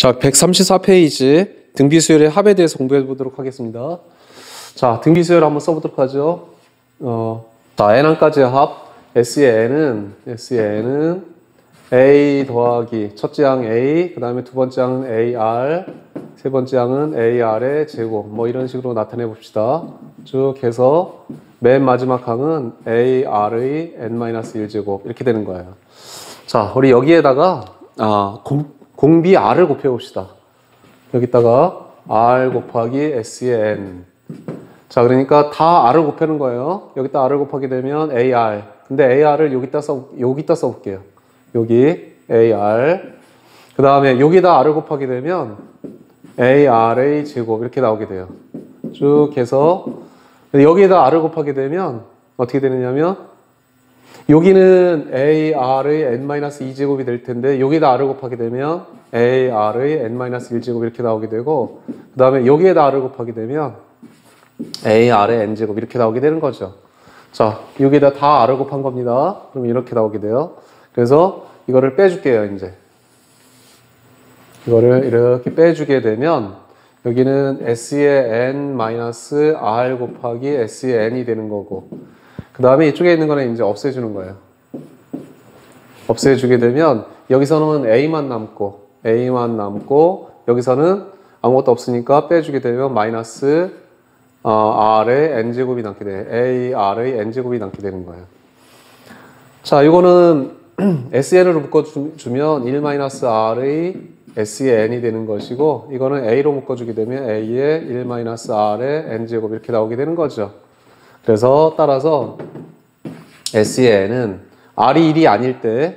자, 134페이지 등비수열의 합에 대해서 공부해 보도록 하겠습니다. 자, 등비수열 한번 써보도록 하죠. 자, n1까지의 합 S의 n은 A 더하기 첫째 항 A, 그 다음에 두 번째 항은 AR, 세 번째 항은 AR의 제곱, 뭐 이런 식으로 나타내 봅시다. 쭉 해서 맨 마지막 항은 AR의 n-1제곱 이렇게 되는 거예요. 자, 우리 여기에다가 공비 R을 곱해봅시다. 여기다가 R 곱하기 S의 N. 자, 그러니까 다 R을 곱하는 거예요. 여기다 R을 곱하게 되면 AR. 근데 AR을 여기다 써볼게요. 여기 AR. 그 다음에 여기다 R을 곱하게 되면 AR의 제곱 이렇게 나오게 돼요. 쭉 해서 여기에다 R을 곱하게 되면 어떻게 되느냐면 여기는 AR의 n-2제곱이 될 텐데 여기다 R을 곱하게 되면 AR의 n-1제곱 이렇게 나오게 되고 그 다음에 여기에다 R을 곱하게 되면 AR의 n제곱 이렇게 나오게 되는 거죠. 자, 여기에다 다 R을 곱한 겁니다. 그럼 이렇게 나오게 돼요. 그래서 이거를 빼줄게요, 이제. 이거를 이렇게 빼주게 되면 여기는 S의 n-R 곱하기 S의 n이 되는 거고 그 다음에 이쪽에 있는 거는 이제 없애주는 거예요. 없애주게 되면 여기서는 A만 남고 여기서는 아무것도 없으니까 빼주게 되면 마이너스 R의 n제곱이 남게 돼요. AR의 n제곱이 남게 되는 거예요. 자, 이거는 SN으로 묶어주면 1-R의 S의 n이 되는 것이고 이거는 A로 묶어주게 되면 A의 1-R의 n제곱 이렇게 나오게 되는 거죠. 그래서 따라서 S의 n은 R이 1이 아닐 때는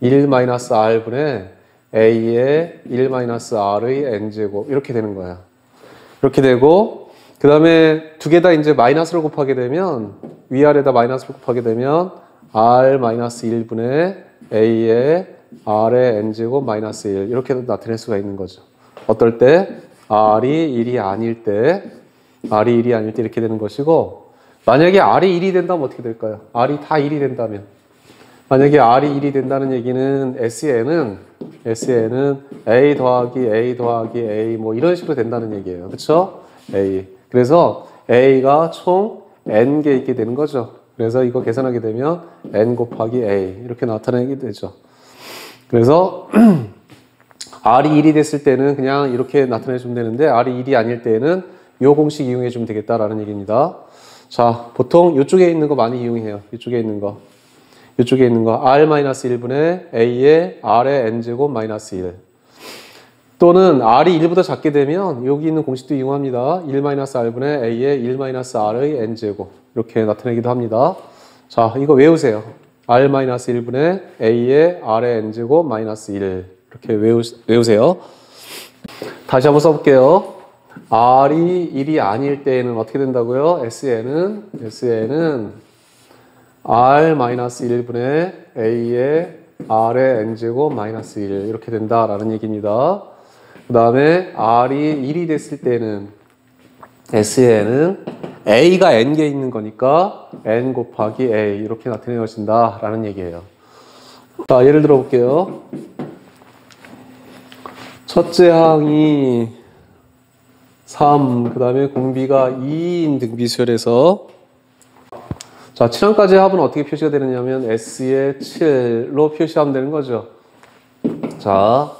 1-R분의 A의 1-R의 n제곱 이렇게 되는 거예요. 이렇게 되고 그 다음에 두 개 다 이제 마이너스를 곱하게 되면 위아래다 마이너스를 곱하게 되면 R-1분의 A의 R의 n제곱 마이너스 1 이렇게 나타낼 수가 있는 거죠. 어떨 때? R이 1이 아닐 때 이렇게 되는 것이고 만약에 R이 1이 된다면 어떻게 될까요? R이 다 1이 된다면 만약에 R이 1이 된다는 얘기는 SN은 A 더하기 A 뭐 이런 식으로 된다는 얘기예요. 그렇죠? A. 그래서 A가 총 N개 있게 되는 거죠. 그래서 이거 계산하게 되면 N 곱하기 A 이렇게 나타내게 되죠. 그래서 R이 1이 됐을 때는 그냥 이렇게 나타내주면 되는데 R이 1이 아닐 때는 이 공식 이용해 주면 되겠다라는 얘기입니다. 자, 보통 이쪽에 있는 거 많이 이용해요. 이쪽에 있는 거 R-1분의 A의 R의 n제곱 마이너스 1 또는 R이 1보다 작게 되면 여기 있는 공식도 이용합니다. 1-R분의 A의 1-R의 n제곱 이렇게 나타내기도 합니다. 자, 이거 외우세요. R-1분의 A의 R의 n제곱 마이너스 1 이렇게 외우세요. 다시 한번 써볼게요. R이 1이 아닐 때에는 어떻게 된다고요? SN은 R-1분의 A의 R의 n제곱 마이너스 1 이렇게 된다라는 얘기입니다. 그 다음에 R이 1이 됐을 때는 SN은 A가 n개 있는 거니까 n 곱하기 A 이렇게 나타내어진다라는 얘기예요. 자, 예를 들어 볼게요. 첫째 항이 3, 그 다음에 공비가 2인 등비수열에서 자, 7항까지의 합은 어떻게 표시가 되느냐면 S의 7로 표시하면 되는 거죠. 자,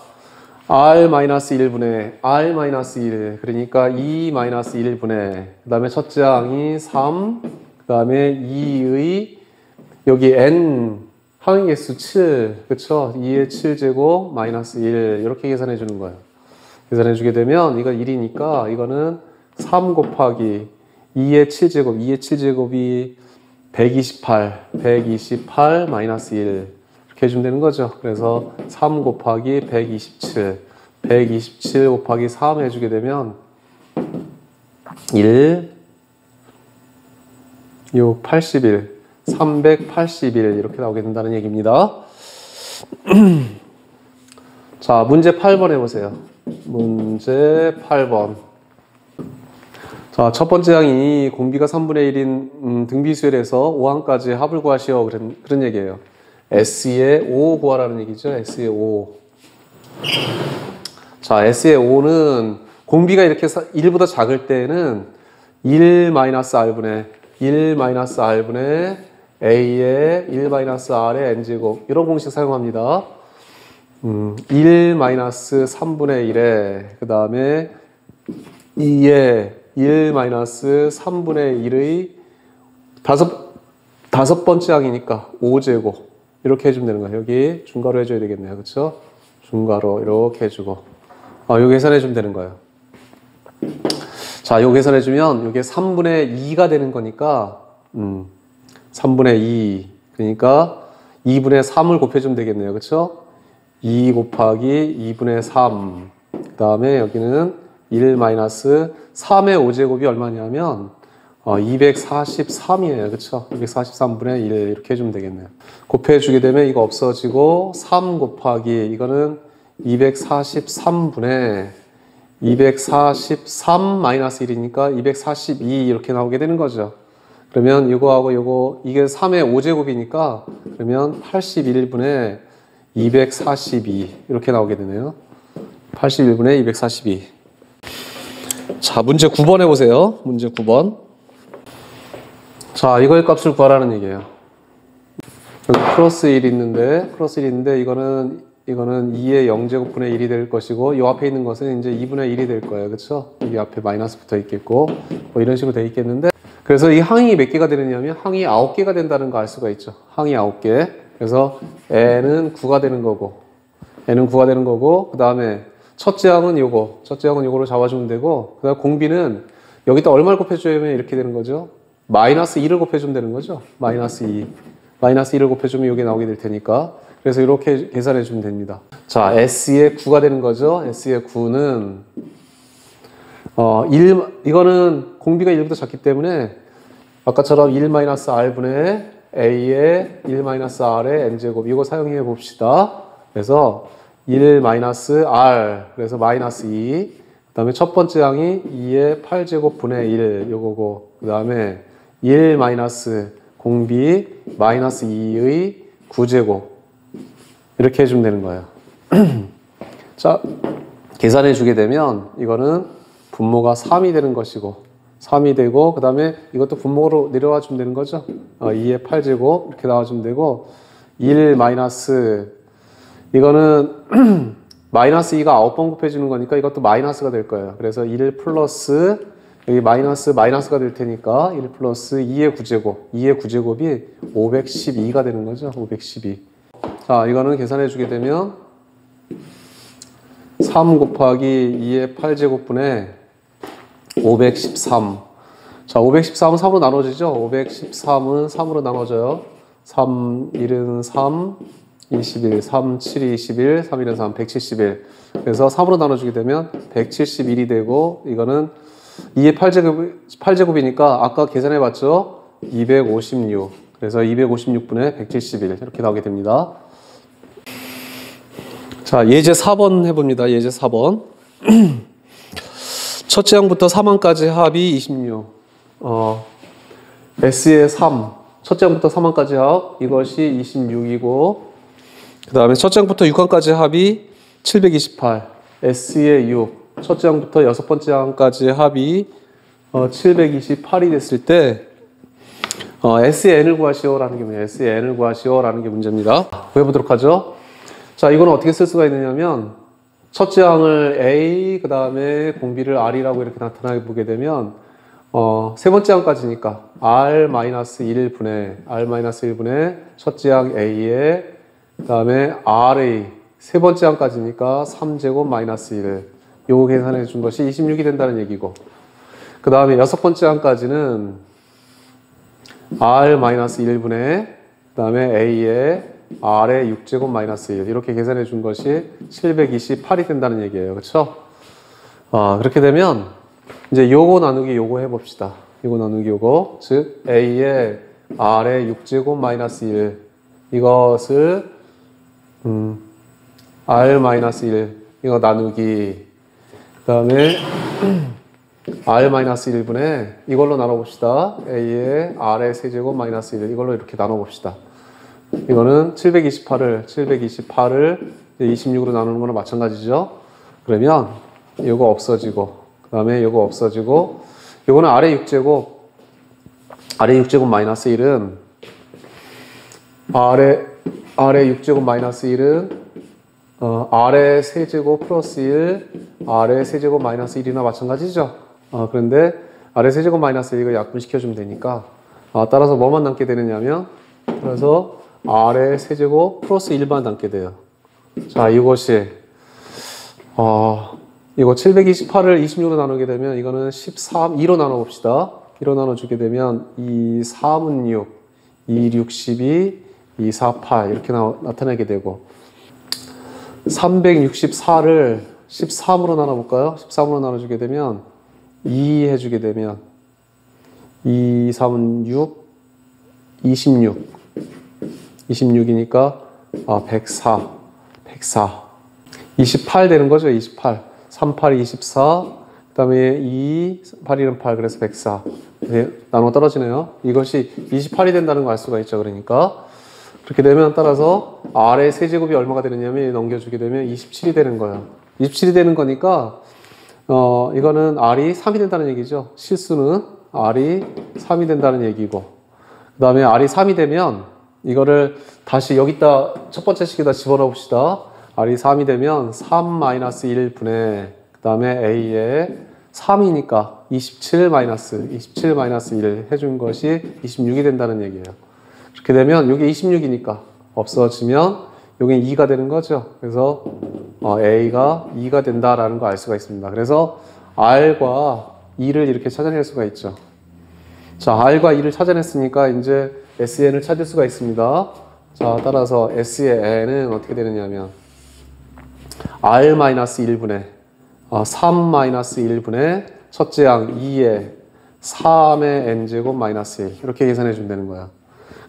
R-1분의 R-1 그러니까 2-1분의 그 다음에 첫째 항이 3, 그 다음에 2의 여기 N 항의 개수 7, 그쵸? 2의 7제곱 마이너스 1 이렇게 계산해 주는 거예요. 계산해 주게 되면 이거 1이니까 이거는 3 곱하기 2의 7제곱이 128 마이너스 1 이렇게 해주면 되는 거죠. 그래서 3 곱하기 127 곱하기 3 해주게 되면 381 이렇게 나오게 된다는 얘기입니다. 자, 문제 8번 해보세요. 문제 8번. 자, 첫 번째 항이 공비가 3분의 1인 등비수열에서 5항까지 합을 구하시오. 그런 얘기예요. S의 5 구하라는 얘기죠. S의 5. 자, S의 5는 공비가 이렇게 1보다 작을 때는 1-R분의 A의 1-R의 N제곱 이런 공식 사용합니다. 1-3분의 1에 그 다음에 2의 1-3분의 1의 다섯 번째 항이니까 5제곱 이렇게 해주면 되는 거예요. 여기 중괄호 해줘야 되겠네요. 그렇죠? 중괄호 이렇게 해주고 요 계산해주면 되는 거예요. 자, 요 계산해주면 이게 3분의 2가 되는 거니까 3분의 2 그러니까 2분의 3을 곱해주면 되겠네요. 그렇죠? 2 곱하기 2분의 3 그 다음에 여기는 1-3의 5제곱이 얼마냐면 243이에요. 그쵸? 243분의 1 이렇게 해주면 되겠네요. 곱해주게 되면 이거 없어지고 3 곱하기 이거는 243분의 243 마이너스 1이니까 242 이렇게 나오게 되는 거죠. 그러면 이거하고 이거 이게 3의 5제곱이니까 그러면 81분의 242 이렇게 나오게 되네요. 81분의 242. 자, 문제 9번 해보세요. 문제 9번. 자, 이거의 값을 구하라는 얘기예요. 여기 플러스 1 있는데 이거는 2의 0제곱분의 1이 될 것이고 이 앞에 있는 것은 이제 2분의 1이 될 거예요. 그렇죠? 여기 앞에 마이너스 붙어 있겠고 뭐 이런 식으로 돼 있겠는데 그래서 이 항이 몇 개가 되느냐면 항이 9개가 된다는 거 알 수가 있죠. 항이 9개. 그래서 n은 9가 되는 거고 그 다음에 첫째 항은 요거로 잡아주면 되고 그 다음 공비는 여기다 얼마를 곱해주면 이렇게 되는 거죠. 마이너스 2를 곱해주면 되는 거죠. 마이너스 2를 곱해주면 이게 나오게 될 테니까 그래서 이렇게 계산해 주면 됩니다. 자, S의 9가 되는 거죠. S의 9는 이거는 공비가 1보다 작기 때문에 아까처럼 1-R분의 A의 1-R의 N제곱 이거 사용해 봅시다. 그래서 1-R 그래서 마이너스 2 그 다음에 첫 번째 항이 2의 8제곱분의 1 요거고 그 다음에 1 마이너스 공비 마이너스 2의 9제곱 이렇게 해주면 되는 거예요. 자, 계산해 주게 되면 이거는 분모가 3이 되는 것이고 3이 되고 그 다음에 이것도 분모로 내려와 주면 되는 거죠. 2의 8제곱 이렇게 나와주면 되고 1 마이너스 이거는 마이너스 2가 9번 곱해주는 거니까 이것도 마이너스가 될 거예요. 그래서 1 플러스 여기 마이너스가 될 테니까 1 플러스 2의 9제곱이 512가 되는 거죠. 512. 자, 이거는 계산해 주게 되면 3 곱하기 2의 8제곱분의 513. 자, 513은 3으로 나눠지죠. 513은 3으로 나눠져요. 3, 1은 3, 21, 3, 7, 21, 3, 1은 3, 171. 그래서 3으로 나눠주게 되면 171이 되고 이거는 2의 8제곱이니까 아까 계산해봤죠? 256. 그래서 256분의 171 이렇게 나오게 됩니다. 자, 예제 4번 해봅니다. 예제 4번. 첫째 항부터 3항까지 합이 26. S의 3. 첫째 항부터 3항까지 합 이것이 26이고 그 다음에 첫째 항부터 6항까지 합이 728. S의 6. 첫째 항부터 여섯 번째 항까지 합이 728이 됐을 때 S의 n을 구하시오라는 게 뭐예요? S의 n을 구하시오라는 게 문제입니다. 구해보도록 하죠. 자, 이거는 어떻게 쓸 수가 있느냐면 첫째 항을 A 그 다음에 공비를 R이라고 이렇게 나타나게 보게 되면 세 번째 항까지니까 R-1분의 첫째 항 A에 그 다음에 R의 세 번째 항까지니까 3제곱 마이너스 1 요거 계산해 준 것이 26이 된다는 얘기고 그 다음에 여섯 번째 항까지는 R-1분의 그 다음에 A의 R의 6제곱 마이너스 1 이렇게 계산해 준 것이 728이 된다는 얘기예요. 그렇죠? 그렇게 되면 이제 요거 나누기 요거 해봅시다. 요거 나누기 요거 즉 A의 R의 6제곱 마이너스 1 이것을 R-1 이거 나누기 그 다음에 R-1분의 이걸로 나눠봅시다. A의 R의 세제곱 마이너스 1 이걸로 이렇게 나눠봅시다. 이거는 728을 26으로 나누는 거랑 마찬가지죠. 그러면 이거 없어지고, 그 다음에 이거 없어지고, 이거는 아래 6제곱 마이너스 1은 아래 6제곱 마이너스 1은 아래 세제곱 플러스 1, 아래 세제곱 마이너스 1이나 마찬가지죠. 그런데 아래 세제곱 마이너스 1을 약분시켜주면 되니까 따라서 뭐만 남게 되느냐면 그래서 아래 세제곱 플러스 1만 남게 돼요. 자, 이것이 이거 728을 26으로 나누게 되면 이거는 2로 나눠봅시다. 2로 나눠주게 되면 2, 3은 6, 2, 6, 12, 2, 4, 8 이렇게 나타나게 되고 364를 13으로 나눠볼까요? 13으로 나눠주게 되면 2 해주게 되면 2, 3은 6, 26 26이니까 104 28 되는 거죠. 28 3, 8, 24 그 다음에 2, 8, 1은 8 그래서 104 네, 나눠 떨어지네요. 이것이 28이 된다는 거 알 수가 있죠. 그러니까 그렇게 되면 따라서 아래 세제곱이 얼마가 되느냐면 넘겨주게 되면 27이 되는 거예요. 27이 되는 거니까 이거는 R이 3이 된다는 얘기죠. 실수는 R이 3이 된다는 얘기고 그 다음에 R이 3이 되면 이거를 다시 여기다 첫 번째 식에다 집어넣어 봅시다. R이 3이 되면 3-1분의 그 다음에 A에 3이니까 27 마이너스 1 해준 것이 26이 된다는 얘기예요. 그렇게 되면 이게 26이니까 없어지면 이게 2가 되는 거죠. 그래서 A가 2가 된다라는 거 알 수가 있습니다. 그래서 R과 2를 이렇게 찾아낼 수가 있죠. 자, R과 2를 찾아냈으니까 이제 SN을 찾을 수가 있습니다. 자, 따라서 S의 N은 어떻게 되느냐면 R-1분의 3-1분의 첫째 항 2의 3의 n제곱 마이너스 1 이렇게 계산해 주면 되는 거야.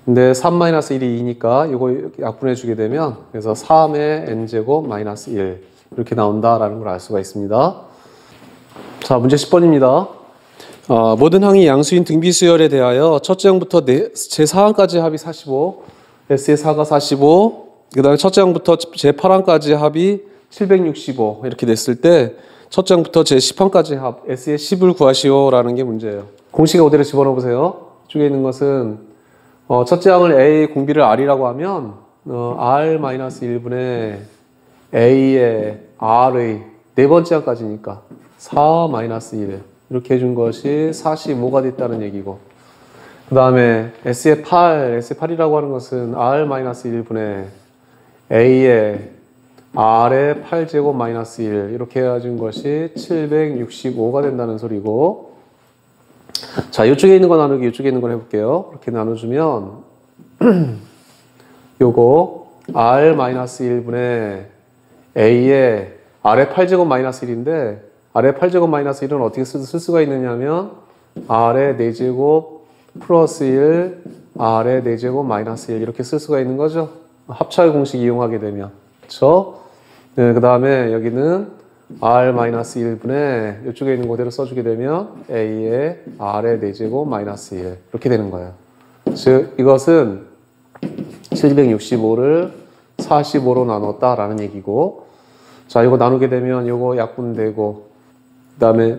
근데 3-1이 2니까 이거 약분해 주게 되면 그래서 3의 n제곱 마이너스 1 이렇게 나온다라는 걸 알 수가 있습니다. 자, 문제 10번입니다. 모든 항이 양수인 등비수열에 대하여 첫째 항부터 제4항까지 합이 45, S의 4가 45, 그 다음에 첫째 항부터 제8항까지 합이 765 이렇게 됐을 때 첫째 항부터 제10항까지 합 S의 10을 구하시오라는 게 문제예요. 공식에 그대로 집어넣어 보세요. 이쪽에 있는 것은 첫째 항을 A 공비를 R이라고 하면 R-1분의 A의 R의 네 번째 항까지니까 4-1 이렇게 해준 것이 45가 됐다는 얘기고 그 다음에 S의 8이라고 하는 것은 R-1분의 A의 R의 8제곱 마이너스 1 이렇게 해준 것이 765가 된다는 소리고 자, 이쪽에 있는 거 나누기 이쪽에 있는 걸 해볼게요. 이렇게 나눠주면 요거 R-1분의 A의 R의 8제곱 마이너스 1인데 R의 8제곱 마이너스 1은 어떻게 쓸 수가 있느냐 하면 R의 4제곱 플러스 1 R의 4제곱 마이너스 1 이렇게 쓸 수가 있는 거죠. 합차의 공식 이용하게 되면 그렇죠? 네, 그 다음에 여기는 R-1분의 이쪽에 있는 그대로 써주게 되면 A의 R의 4제곱 마이너스 1 이렇게 되는 거예요. 즉 이것은 765를 45로 나눴다라는 얘기고 자, 이거 나누게 되면 이거 약분되고 그 다음에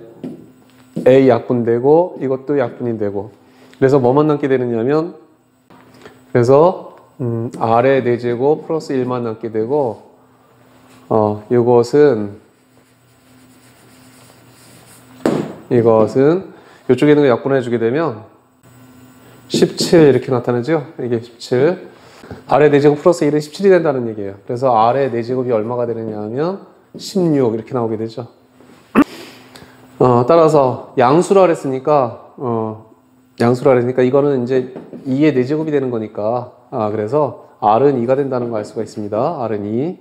A 약분되고 이것도 약분이 되고 그래서 뭐만 남게 되느냐면 그래서 R의 4제곱 플러스 1만 남게 되고 이것은 이쪽에 있는 거 약분해 주게 되면 17 이렇게 나타나죠. 이게 17 R의 4제곱 플러스 1은 17이 된다는 얘기예요. 그래서 R의 4제곱이 얼마가 되느냐 하면 16 이렇게 나오게 되죠. 따라서 양수라 그랬으니까 이거는 이제 2의 4제곱이 되는 거니까 그래서 R은 2가 된다는 거 알 수가 있습니다. R은 2.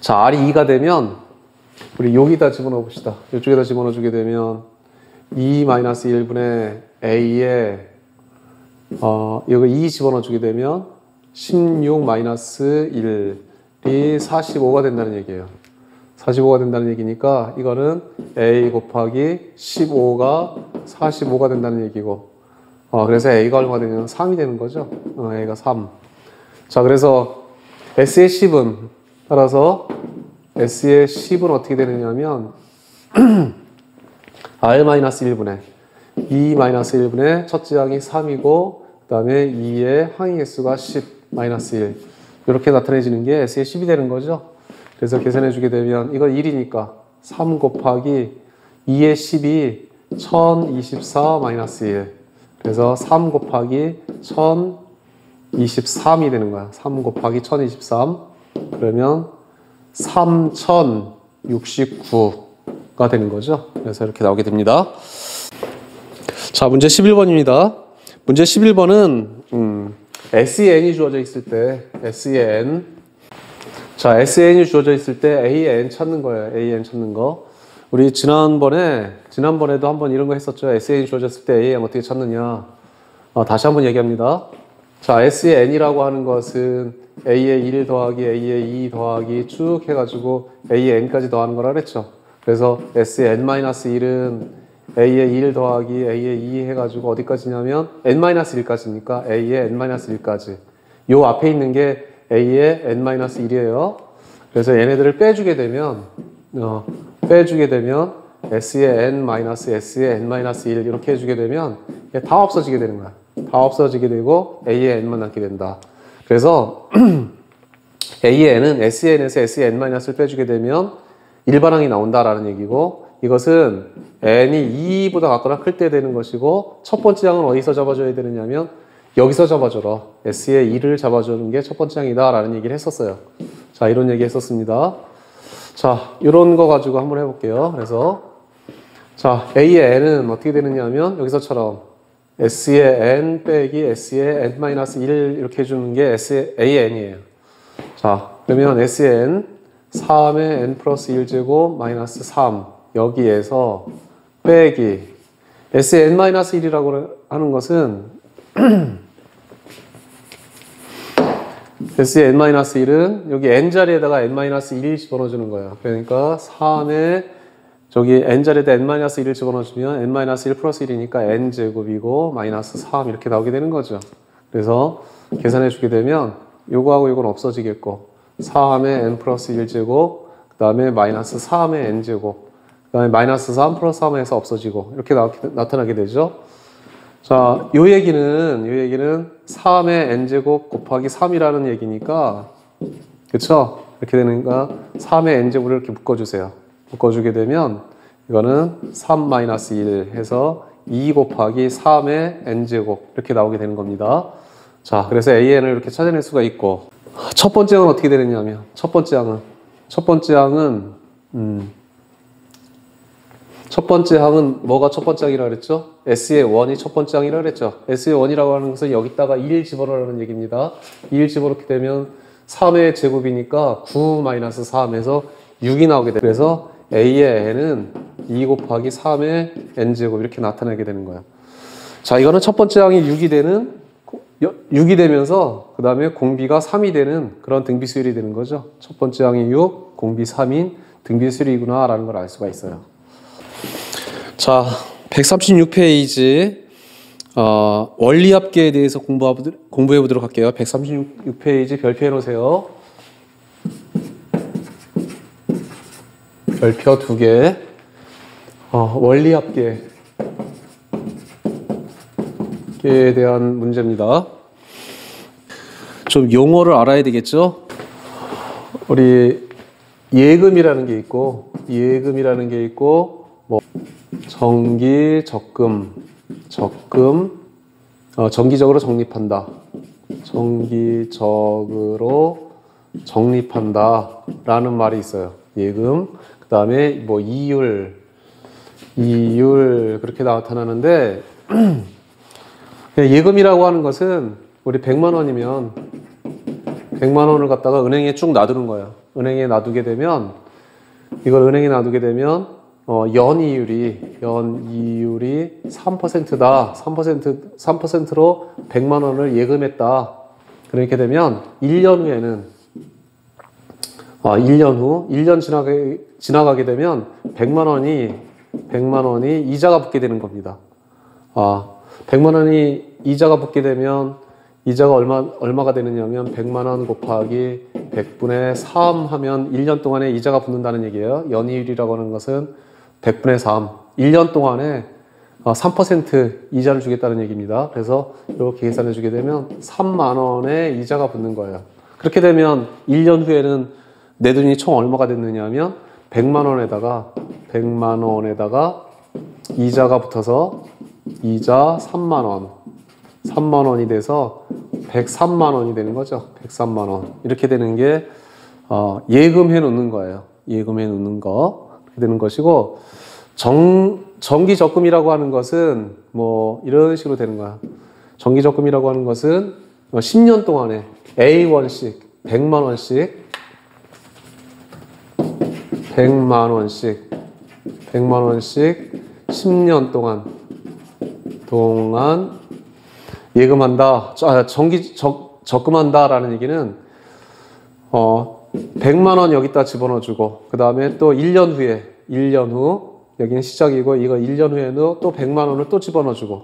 자, R이 2가 되면 우리 여기다 집어넣어 봅시다. 이쪽에다 집어넣어 주게 되면 2-1분의 A에 여기 2 집어넣어 주게 되면 16-1이 45가 된다는 얘기예요. 45가 된다는 얘기니까 이거는 A 곱하기 15가 45가 된다는 얘기고 그래서 A가 얼마 되면 3이 되는 거죠. A가 3. 자, 그래서 S의 10은, 따라서 S의 10은 어떻게 되느냐면, R-1분의 2-1분의 첫째 항이 3이고, 그 다음에 2의 항의 개수가 10-1. 이렇게 나타내지는 게 S의 10이 되는 거죠. 그래서 계산해주게 되면, 이거 1이니까 3 곱하기 2의 10이 1024-1. 그래서 3 곱하기 1023이 되는 거야. 3 곱하기 1023. 그러면 3069가 되는 거죠. 그래서 이렇게 나오게 됩니다. 자, 문제 11번입니다. 문제 11번은 SEN이 주어져 있을 때 SEN. 자, SEN이 주어져 있을 때 AN 찾는 거예요. AN 찾는 거. 우리 지난번에도 한번 이런 거 했었죠. SEN이 주어졌을 때 AN 어떻게 찾느냐. 다시 한번 얘기합니다. 자, SEN이라고 하는 것은 A의 1 더하기 A의 2 더하기 쭉 해가지고 A의 N까지 더하는 거라 그랬죠. 그래서 SN-1은 A의 1 더하기 A의 2 해가지고 어디까지냐면 N-1까지니까 A의 N-1까지. 요 앞에 있는 게 A의 N-1이에요. 그래서 얘네들을 빼주게 되면 S의 N-S의 N-1 이렇게 해주게 되면 다 없어지게 되는 거야. 다 없어지게 되고 A의 N만 남게 된다. 그래서 A의 N은 SN에서 S의 N-을 빼주게 되면 일반항이 나온다라는 얘기고, 이것은 N이 2보다 같거나 클 때 되는 것이고, 첫 번째 항은 어디서 잡아줘야 되느냐면 여기서 잡아줘라. S의 2를 잡아주는 게 첫 번째 항이다 라는 얘기를 했었어요. 자, 이런 얘기 했었습니다. 자, 이런 거 가지고 한번 해볼게요. 그래서 자, A의 N은 어떻게 되느냐면 여기서처럼 S의 N 빼기 S의 N-1 이렇게 해주는 게 S의 A의 N이에요. 자, 그러면 S의 N 3의 N 플러스 1제곱 마이너스 3 여기에서 빼기 S의 N-1이라고 하는 것은 S의 N-1은 여기 N자리에다가 N-1 집어넣어주는 거예요. 그러니까 3의 저기 N자리에다 N-1을 집어넣어주면 N-1 플러스 1이니까 N제곱이고 마이너스 3 이렇게 나오게 되는 거죠. 그래서 계산해주게 되면 요거하고 요건 없어지겠고 3의 N 플러스 1제곱 그 다음에 마이너스 3의 N제곱 그 다음에 마이너스 3 플러스 3에서 없어지고 이렇게 나타나게 되죠. 자, 요 얘기는 3의 N제곱 곱하기 3이라는 얘기니까 그쵸? 이렇게 되니까 3의 N제곱을 이렇게 묶어주세요. 묶어주게 되면 이거는 3-1 해서 2 곱하기 3의 N제곱 이렇게 나오게 되는 겁니다. 자, 그래서 AN을 이렇게 찾아낼 수가 있고, 첫 번째 항은 어떻게 되느냐면 첫 번째 항은 뭐가 첫 번째 항이라고 그랬죠? S의 1이 첫 번째 항이라고 그랬죠? S의 1이라고 하는 것은 여기다가 1 집어넣으라는 얘기입니다. 1 집어넣게 되면 3의 제곱이니까 9-3에서 6이 나오게 돼요. 그래서 A의 N은 2 곱하기 3의 N제곱 이렇게 나타나게 되는 거예요. 자, 이거는 첫 번째 항이 6이 되면서 그 다음에 공비가 3이 되는 그런 등비수열이 되는 거죠. 첫 번째 항이 6, 공비 3인 등비수열이구나 라는 걸 알 수가 있어요. 자, 136페이지 원리합계에 대해서 공부해 보도록 할게요. 136페이지 별표 해놓으세요. 별표 2개. 원리합계에 대한 문제입니다. 좀 용어를 알아야 되겠죠? 우리 예금이라는 게 있고 뭐 정기, 적금, 정기적으로 적립한다. 정기적으로 적립한다 라는 말이 있어요. 예금. 그 다음에 뭐 이율 그렇게 나타나는데 예금이라고 하는 것은 우리 100만 원이면 100만 원을 갖다가 은행에 쭉 놔두는 거예요. 은행에 놔두게 되면 연이율이 3%다. 3%로 100만 원을 예금했다. 그렇게 되면 1년 후 1년 지나가게 되면 100만 원이 이자가 붙게 되는 겁니다. 100만 원이 이자가 붙게 되면 이자가 얼마가 되느냐면 100만 원 곱하기 100분의 3 하면 1년 동안에 이자가 붙는다는 얘기예요. 연이율이라고 하는 것은 100분의 3. 1년 동안에 3% 이자를 주겠다는 얘기입니다. 그래서 이렇게 계산해 주게 되면 3만 원의 이자가 붙는 거예요. 그렇게 되면 1년 후에는 내 돈이 총 얼마가 됐느냐 하면 100만 원에다가 이자가 붙어서 이자 3만 원. 3만 원이 돼서 103만 원이 되는 거죠. 103만 원. 이렇게 되는 게 예금해 놓는 거예요. 예금해 놓는 거. 그렇게 되는 것이고 정기 적금이라고 하는 것은 뭐 이런 식으로 되는 거야. 정기 적금이라고 하는 것은 10년 동안에 A1씩 100만 원씩 100만 원씩 10년 동안 예금한다. 적금한다라는 얘기는 100만 원 여기다 집어넣어주고 그 다음에 또 1년 후 여기는 시작이고 이거 1년 후에는 또 100만 원을 또 집어넣어주고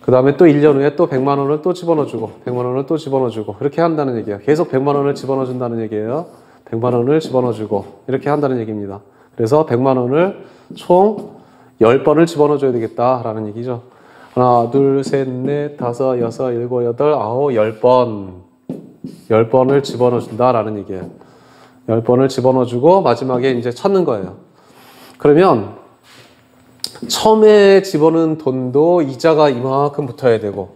그 다음에 또 1년 후에 또 100만 원을 또 집어넣어주고 100만 원을 또 집어넣어주고 그렇게 한다는 얘기예요. 계속 100만 원을 집어넣어준다는 얘기예요. 100만 원을 집어넣어주고 이렇게 한다는 얘기입니다. 그래서 100만 원을 총 10번을 집어넣어줘야 되겠다라는 얘기죠. 하나, 둘, 셋, 넷, 다섯, 여섯, 일곱, 여덟, 아홉, 10번. 10번을 집어넣어준다라는 얘기예요. 10번을 집어넣어주고 마지막에 이제 찾는 거예요. 그러면 처음에 집어넣은 돈도 이자가 이만큼 붙어야 되고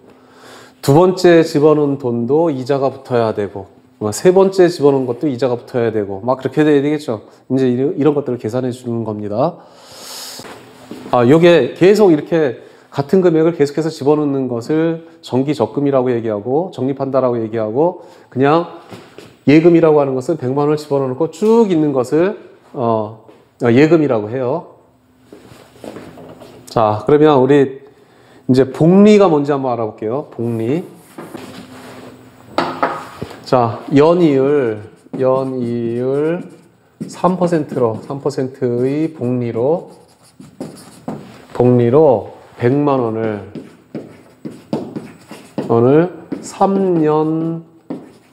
두 번째 집어넣은 돈도 이자가 붙어야 되고 세 번째 집어넣은 것도 이자가 붙어야 되고 막 그렇게 돼야 되겠죠. 이제 이런 것들을 계산해 주는 겁니다. 요게 계속 이렇게 같은 금액을 계속해서 집어넣는 것을 정기 적금이라고 얘기하고 적립한다라고 얘기하고 그냥 예금이라고 하는 것은 100만 원을 집어넣고 쭉 있는 것을 예금이라고 해요. 자, 그러면 우리 이제 복리가 뭔지 한번 알아볼게요. 복리. 자, 연이율 3%의 복리로 100만 원을 3년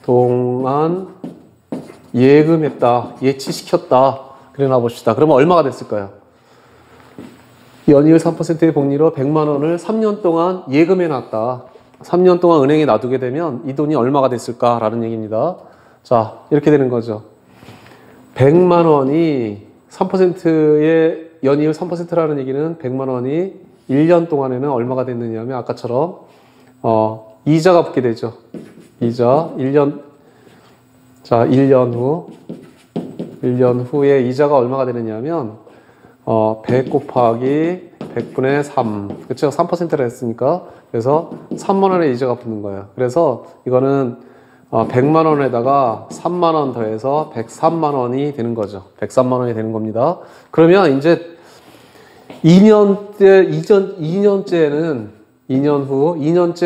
동안 예금했다, 예치시켰다. 그래 놔봅시다. 그러면 얼마가 됐을까요? 연이율 3%의 복리로 100만 원을 3년 동안 예금해 놨다. 3년 동안 은행에 놔두게 되면 이 돈이 얼마가 됐을까라는 얘기입니다. 자, 이렇게 되는 거죠. 100만 원이 3%의 연이율 3%라는 얘기는 100만 원이 1년 동안에는 얼마가 됐느냐 하면 아까처럼 이자가 붙게 되죠. 이자 1년 후에 이자가 얼마가 되느냐 하면 100 곱하기 100분의 3 그쵸? 3%라 했으니까 그래서 3만 원의 이자가 붙는 거예요. 그래서 이거는 100만 원에다가 3만 원 더해서 103만 원이 되는 거죠. 103만 원이 되는 겁니다. 그러면 이제 2년째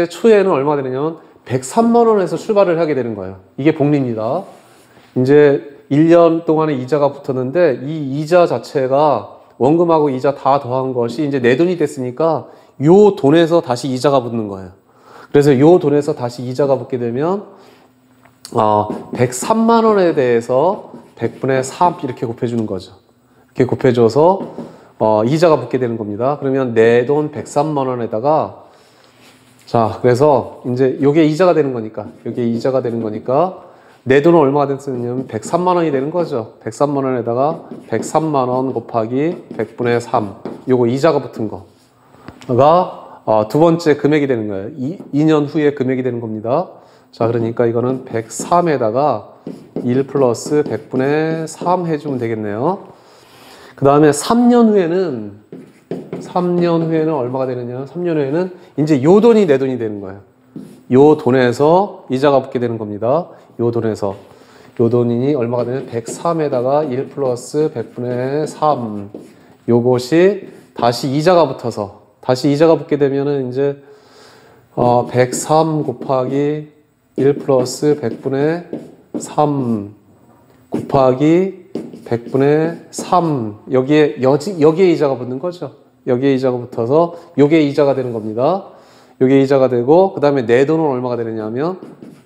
초에는 얼마가 되느냐면 103만 원에서 출발을 하게 되는 거예요. 이게 복리입니다. 이제 1년 동안에 이자가 붙었는데 이 이자 자체가 원금하고 이자 다 더한 것이 이제 내 돈이 됐으니까 요 돈에서 다시 이자가 붙는 거예요. 그래서 요 돈에서 다시 이자가 붙게 되면 103만 원에 대해서 100분의 3 이렇게 곱해주는 거죠. 이렇게 곱해줘서 이자가 붙게 되는 겁니다. 그러면 내 돈 103만 원에다가 자, 그래서 이제 요게 이자가 되는 거니까 내 돈은 얼마가 됐냐면 103만 원이 되는 거죠. 103만 원에다가 103만 원 곱하기 100분의 3 요거 이자가 붙은 거가 두 번째 금액이 되는 거예요. 2년 후에 금액이 되는 겁니다. 자, 그러니까 이거는 103에다가 1 플러스 100분의 3 해주면 되겠네요. 그 다음에 3년 후에는 얼마가 되느냐? 3년 후에는 이제 요 돈이 내 돈이 되는 거예요. 요 돈에서 이자가 붙게 되는 겁니다. 요 돈이 얼마가 되냐면 103에다가 1 플러스 100분의 3 요것이 다시 이자가 붙게 되면은 이제 103 곱하기 1 플러스 100분의 3 곱하기 100분의 3 여기에 이자가 붙는 거죠. 여기에 이자가 붙어서 요게 이자가 되는 겁니다. 요게 이자가 되고 그 다음에 내 돈은 얼마가 되느냐면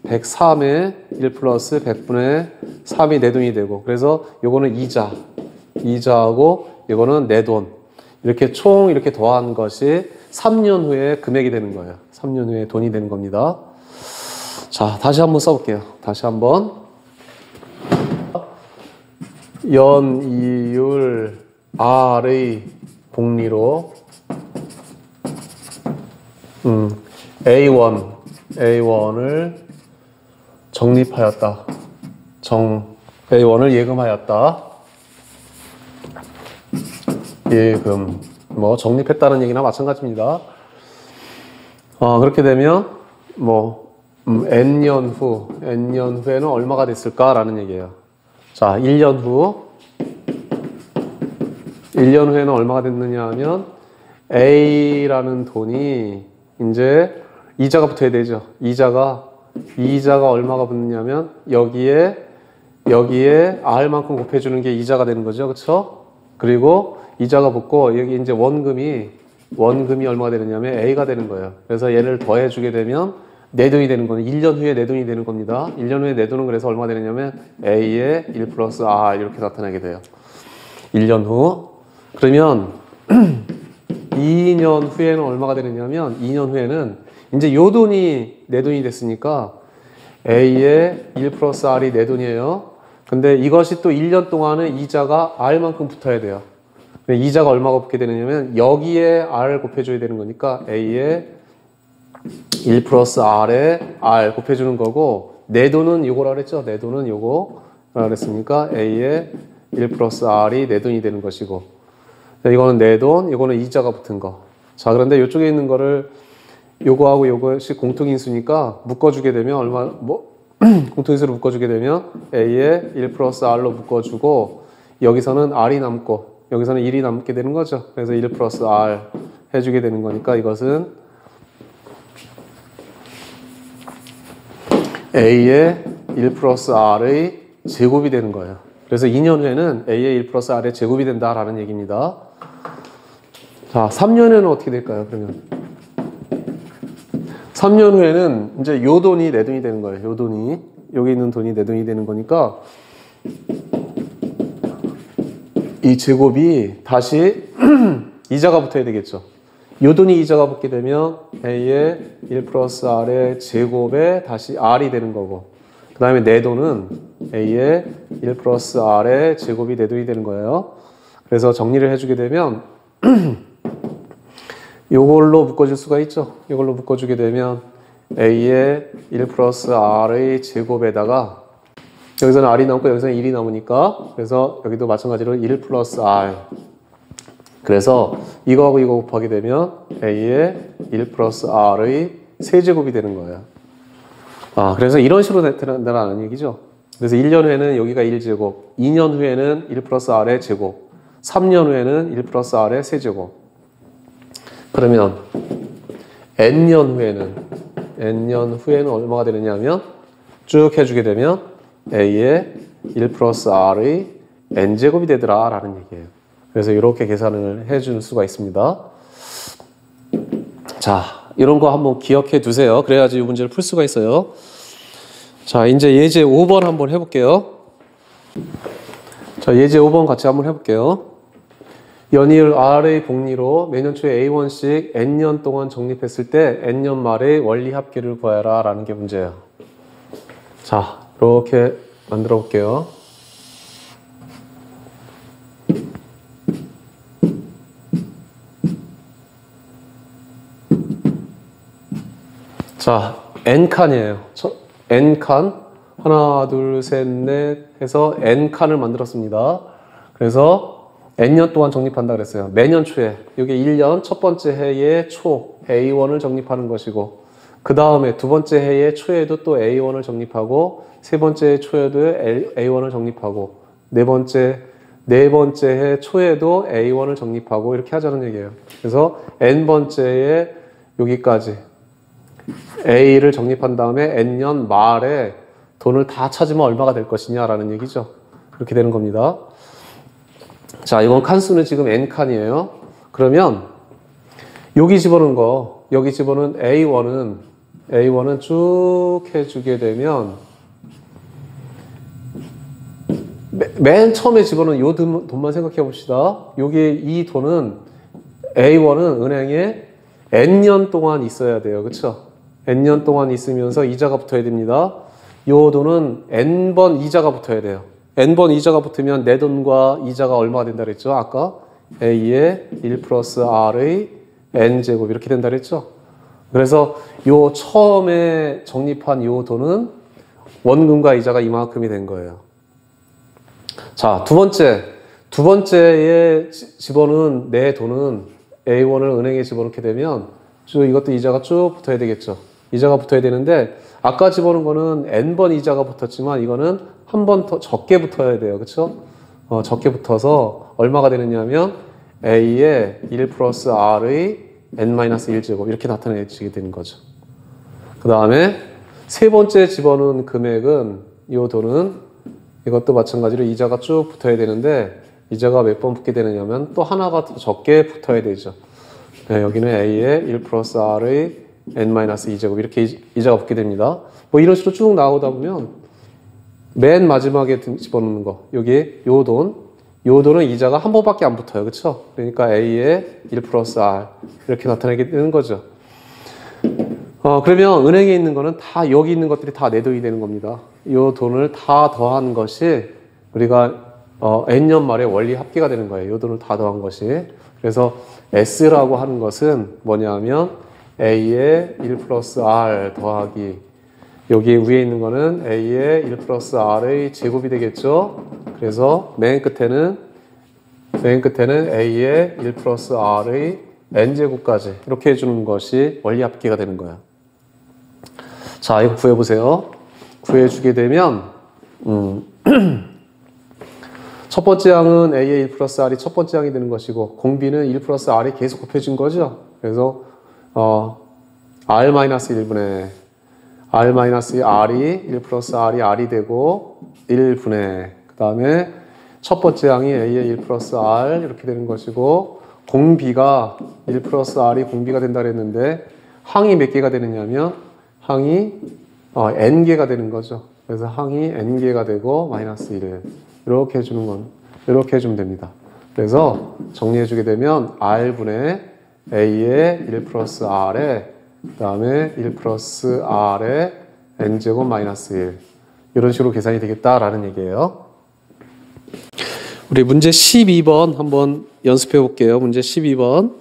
103에 1 플러스 100분의 3이 내 돈이 되고 그래서 요거는 이자하고 요거는 내 돈 이렇게 총 이렇게 더한 것이 3년 후에 금액이 되는 거예요. 3년 후에 돈이 되는 겁니다. 자, 다시 한번 써볼게요. 다시 한번. 연이율 R의 복리로 A1을 적립하였다. A1을 예금하였다. 예금. 뭐 적립했다는 얘기나 마찬가지입니다. 그렇게 되면 N년 후에는 얼마가 됐을까라는 얘기예요. 자, 1년 후에는 얼마가 됐느냐 하면 A라는 돈이 이제 이자가 붙어야 되죠. 이자가 얼마가 붙느냐면 여기에 R만큼 곱해주는 게 이자가 되는 거죠. 그렇죠? 그리고 이자가 붙고 여기 이제 원금이 얼마가 되느냐면 A가 되는 거예요. 그래서 얘를 더해주게 되면 내 돈이 되는 거는 1년 후에 내 돈이 되는 겁니다. 1년 후에 내 돈은 그래서 얼마 되느냐면 A의 1 플러스 R 이렇게 나타나게 돼요. 1년 후. 그러면 2년 후에는 얼마가 되느냐면 2년 후에는 이제 요 돈이 내 돈이 됐으니까 A의 1 플러스 R이 내 돈이에요. 근데 이것이 또 1년 동안은 이자가 R만큼 붙어야 돼요. 이자가 얼마가 붙게 되느냐면 여기에 R을 곱해줘야 되는 거니까 A의 1 플러스 R에 R 곱해주는 거고 내 돈은 요거라 그랬죠. 내 돈은 요거라 그랬으니까 A의 1 플러스 R이 내 돈이 되는 것이고 이거는 내 돈, 이거는 이자가 붙은 거. 자, 그런데 이쪽에 있는 거를 요거하고 요것이 공통인수니까 묶어주게 되면 공통인수로 묶어주게 되면 A의 1 플러스 R로 묶어주고 여기서는 R이 남고 여기서는 1이 남게 되는 거죠. 그래서 1 플러스 R 해주게 되는 거니까 이것은 A의 1 플러스 R의 제곱이 되는 거예요. 그래서 2년 후에는 A의 1 플러스 R의 제곱이 된다라는 얘기입니다. 자, 3년 후에는 어떻게 될까요? 그러면 3년 후에는 이제 요 돈이 내 돈이 되는 거예요. 요 돈이 여기 있는 돈이 내 돈이 되는 거니까 이 제곱이 다시 이자가 붙어야 되겠죠. 요 돈이 이자가 붙게 되면 A의 1 플러스 R의 제곱에 다시 R이 되는 거고 그 다음에 내 돈은 A의 1 플러스 R의 제곱이 내 돈이 되는 거예요. 그래서 정리를 해주게 되면 요걸로 묶어줄 수가 있죠. 이걸로 묶어주게 되면 A의 1 플러스 R의 제곱에다가 여기서는 R이 남고 여기서는 1이 남으니까 그래서 여기도 마찬가지로 1 플러스 R 그래서 이거하고 이거 곱하게 되면 A의 1 플러스 R의 세제곱이 되는 거예요. 그래서 이런 식으로 된다는 얘기죠. 그래서 1년 후에는 여기가 1제곱, 2년 후에는 1 플러스 R의 제곱, 3년 후에는 1 플러스 R의 세제곱. 그러면 N년 후에는 얼마가 되느냐 하면 쭉 해주게 되면 A의 1 플러스 R의 N제곱이 되더라 라는 얘기예요. 그래서 이렇게 계산을 해줄 수가 있습니다. 자, 이런 거 한번 기억해 두세요. 그래야지 이 문제를 풀 수가 있어요. 자, 이제 예제 5번 한번 해볼게요. 자, 예제 5번 같이 한번 해볼게요. 연이율 R의 복리로 매년 초에 A1씩 N년 동안 적립했을 때 N년 말에 원리 합계를 구해라 라는 게 문제예요. 자, 이렇게 만들어 볼게요. 자, N칸이에요. N칸 하나, 둘, 셋, 넷 해서 N칸을 만들었습니다. 그래서 N년 동안 적립한다 그랬어요. 매년 초에 이게 1년 첫 번째 해의 초 A1을 적립하는 것이고 그 다음에 두 번째 해의 초에도 또 A1을 적립하고 세 번째 초에도 A1을 적립하고 네 번째 해 초에도 A1을 적립하고 이렇게 하자는 얘기예요. 그래서 N번째에 여기까지 A를 적립한 다음에 N년 말에 돈을 다 찾으면 얼마가 될 것이냐라는 얘기죠. 이렇게 되는 겁니다. 자, 이건 칸수는 지금 N칸이에요. 그러면 여기 집어넣은 거, 여기 집어넣은 A1은 쭉 해주게 되면, 맨 처음에 집어넣은 요 돈만 생각해 봅시다. 여기 이 돈은 A1은 은행에 N년 동안 있어야 돼요. 그쵸? N년 동안 있으면서 이자가 붙어야 됩니다. 요 돈은 N번 이자가 붙어야 돼요. N번 이자가 붙으면 내 돈과 이자가 얼마가 된다 그랬죠? 아까 A의 1 플러스 R의 N제곱 이렇게 된다 그랬죠? 그래서 요 처음에 적립한 요 돈은 원금과 이자가 이만큼이 된 거예요. 자, 두 번째에 집어넣은 내 돈은 A1을 은행에 집어넣게 되면 쭉 이것도 이자가 쭉 붙어야 되겠죠. 이자가 붙어야 되는데 아까 집어넣은 거는 N번 이자가 붙었지만 이거는 한 번 더 적게 붙어야 돼요. 그쵸? 적게 붙어서 얼마가 되느냐면 A의 1 플러스 R의 N-1제곱 이렇게 나타내지게 되는 거죠. 그 다음에 세 번째 집어넣은 금액은 이 돈은 이것도 마찬가지로 이자가 쭉 붙어야 되는데 이자가 몇 번 붙게 되느냐면 또 하나가 더 적게 붙어야 되죠. 네, 여기는 A의 1 플러스 R의 N-2제곱 이렇게 이자가 붙게 됩니다. 뭐 이런 식으로 쭉 나오다 보면 맨 마지막에 집어넣는 거 여기 요 돈은 이자가 한 번밖에 안 붙어요. 그쵸? 그러니까 A의 1 플러스 R 이렇게 나타나게 되는 거죠. 그러면 은행에 있는 거는 다 여기 있는 것들이 다 내 돈이 되는 겁니다. 이 돈을 다 더한 것이 우리가 N년 말에 원리 합계가 되는 거예요. 이 돈을 다 더한 것이. 그래서 S라고 하는 것은 뭐냐면 A의 1 플러스 R 더하기 여기 위에 있는 거는 A의 1 플러스 R의 제곱이 되겠죠. 그래서 맨 끝에는 A의 1 플러스 R의 N제곱까지 이렇게 해주는 것이 원리 합계가 되는 거예요. 자, 이거 구해보세요. 구해주게 되면 첫 번째 항은 A의 1 플러스 R이 첫 번째 항이 되는 것이고 공비는 1 플러스 R이 계속 곱해준 거죠. 그래서 R-1분의 R-R이 1 플러스 R이 되고 1분의 그 다음에 첫 번째 항이 A의 1 플러스 R 이렇게 되는 것이고 공비가 1 플러스 R이 공비가 된다 그랬는데 항이 몇 개가 되느냐면 항이 N개가 되는 거죠. 그래서 항이 N개가 되고 마이너스 1 이렇게 해주면 됩니다. 그래서 정리해주게 되면 R분의 A의 1 플러스 R에 그 다음에 1 플러스 R의 N제곱 마이너스 1 이런 식으로 계산이 되겠다라는 얘기예요. 우리 문제 12번 한번 연습해 볼게요. 문제 12번.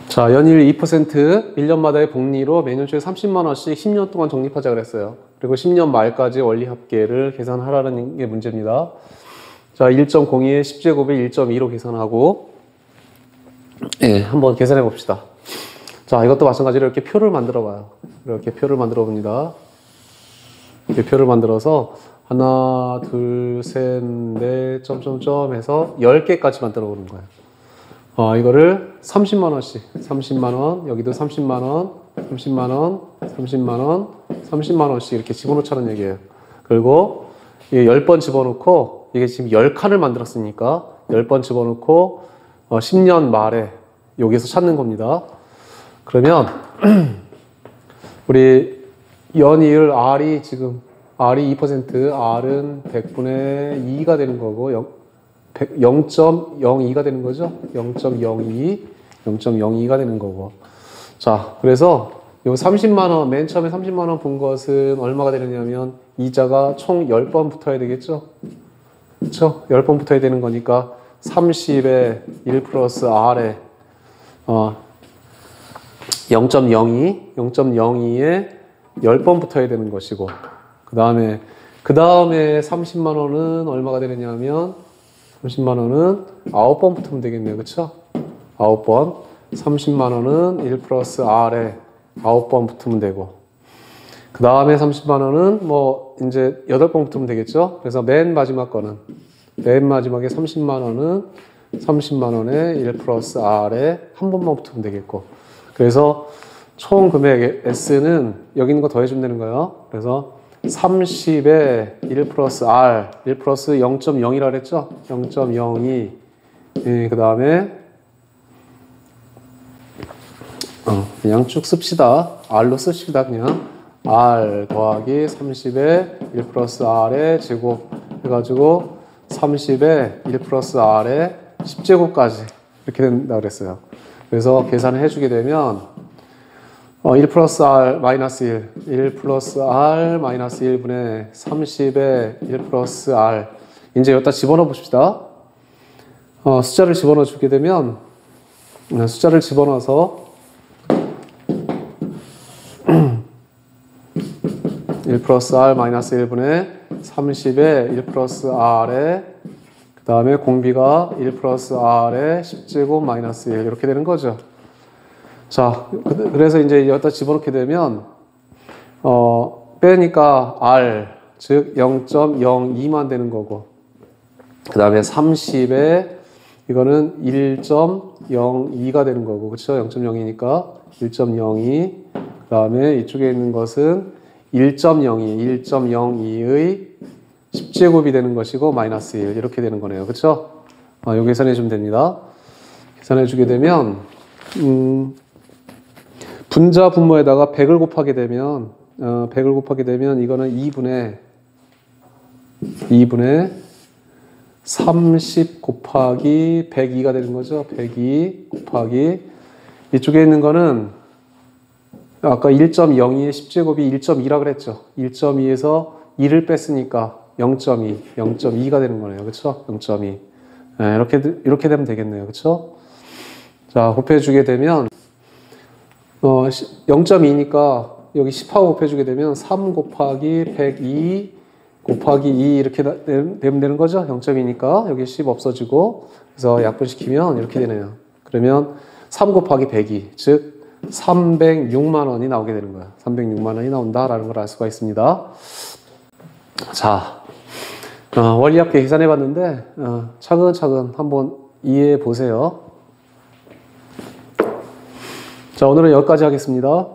자, 연일 2% 1년마다의 복리로 매년 초에 30만 원씩 10년 동안 적립하자 그랬어요. 그리고 10년 말까지 원리 합계를 계산하라는 게 문제입니다. 자, 1.02에 10제곱에 1.2로 계산하고 한번 계산해 봅시다. 자, 이것도 마찬가지로 이렇게 표를 만들어 봐요. 이렇게 표를 만들어 봅니다. 이렇게 표를 만들어서 하나, 둘, 셋, 넷, 점점점 해서 10개까지 만들어 보는 거예요. 이거를 30만 원씩, 30만 원, 여기도 30만 원, 30만 원, 30만 원, 30만 원씩 이렇게 집어넣자는 얘기예요. 그리고 이게 10번 집어넣고 이게 지금 10칸을 만들었으니까 10번 집어넣고 10년 말에 여기서 찾는 겁니다. 그러면 우리 연이율 R이 지금 R이 2%, R은 100분의 2가 되는 거고 0.02가 되는 거죠. 0.02가 되는 거고. 자, 그래서 요 30만 원, 맨 처음에 30만 원 본 것은 얼마가 되느냐면 이자가 총 10번 붙어야 되겠죠. 그렇죠? 10번 붙어야 되는 거니까 30에 1 플러스 R에 0.02에 10번 붙어야 되는 것이고 그 다음에 30만 원은 얼마가 되느냐면 30만 원은 9번 붙으면 되겠네요. 그쵸? 9번 30만 원은 1 플러스 R에 9번 붙으면 되고 그 다음에 30만 원은 뭐 이제 8번 붙으면 되겠죠? 그래서 맨 마지막에 30만 원은 30만 원에 1 플러스 R에 한 번만 붙으면 되겠고 그래서 총 금액 S는 여기 있는 거 더해주면 되는 거예요. 그래서 30에 1 플러스 R, 1 플러스 0.0이라 그랬죠? 0.02. 그 다음에 그냥 쭉 씁시다. R로 쓰시다 그냥. R 더하기 30의 1 플러스 R의 제곱 해가지고 30의 1 플러스 R의 10제곱까지 이렇게 된다 그랬어요. 그래서 계산을 해주게 되면 1 플러스 R 마이너스 1 플러스 R 마이너스 1분의 30의 1 플러스 R 이제 여기다 집어넣어 봅시다. 숫자를 집어넣어 주게 되면 숫자를 집어넣어서 1 플러스 R 마이너스 1분의 30의 1 플러스 R의 그 다음에 공비가 1 플러스 R의 10제곱 마이너스 1 이렇게 되는 거죠. 자, 그래서 이제 여기다 집어넣게 되면 빼니까 R 즉 0.02만 되는 거고 그 다음에 30에 이거는 1.02가 되는 거고 그렇죠? 0.02니까 1.02 그 다음에 이쪽에 있는 것은 1.02의 10제곱이 되는 것이고 마이너스 1 이렇게 되는 거네요. 그렇죠? 요 계산해 주면 됩니다. 계산해 주게 되면 분자 분모에다가 100을 곱하게 되면 100을 곱하게 되면 이거는 2분의 30 곱하기 102가 되는 거죠. 102 곱하기 이쪽에 있는 거는 아까 1.02의 10제곱이 1.2라 그랬죠. 1.2에서 2를 뺐으니까 0.2가 되는 거네요. 그렇죠? 0.2. 네, 이렇게 되면 되겠네요. 그렇죠? 자, 곱해 주게 되면 0.2니까 여기 10하고 곱해 주게 되면 3 곱하기 102 곱하기 2 이렇게 되면 되는 거죠. 0.2니까 여기 10 없어지고 그래서 약분시키면 이렇게 되네요. 그러면 3 곱하기 102 즉 306만 원이 나오게 되는 거예요. 306만 원이 나온다라는 걸 알 수가 있습니다. 자, 원리합계 계산해 봤는데 차근차근 한번 이해해 보세요. 자, 오늘은 여기까지 하겠습니다.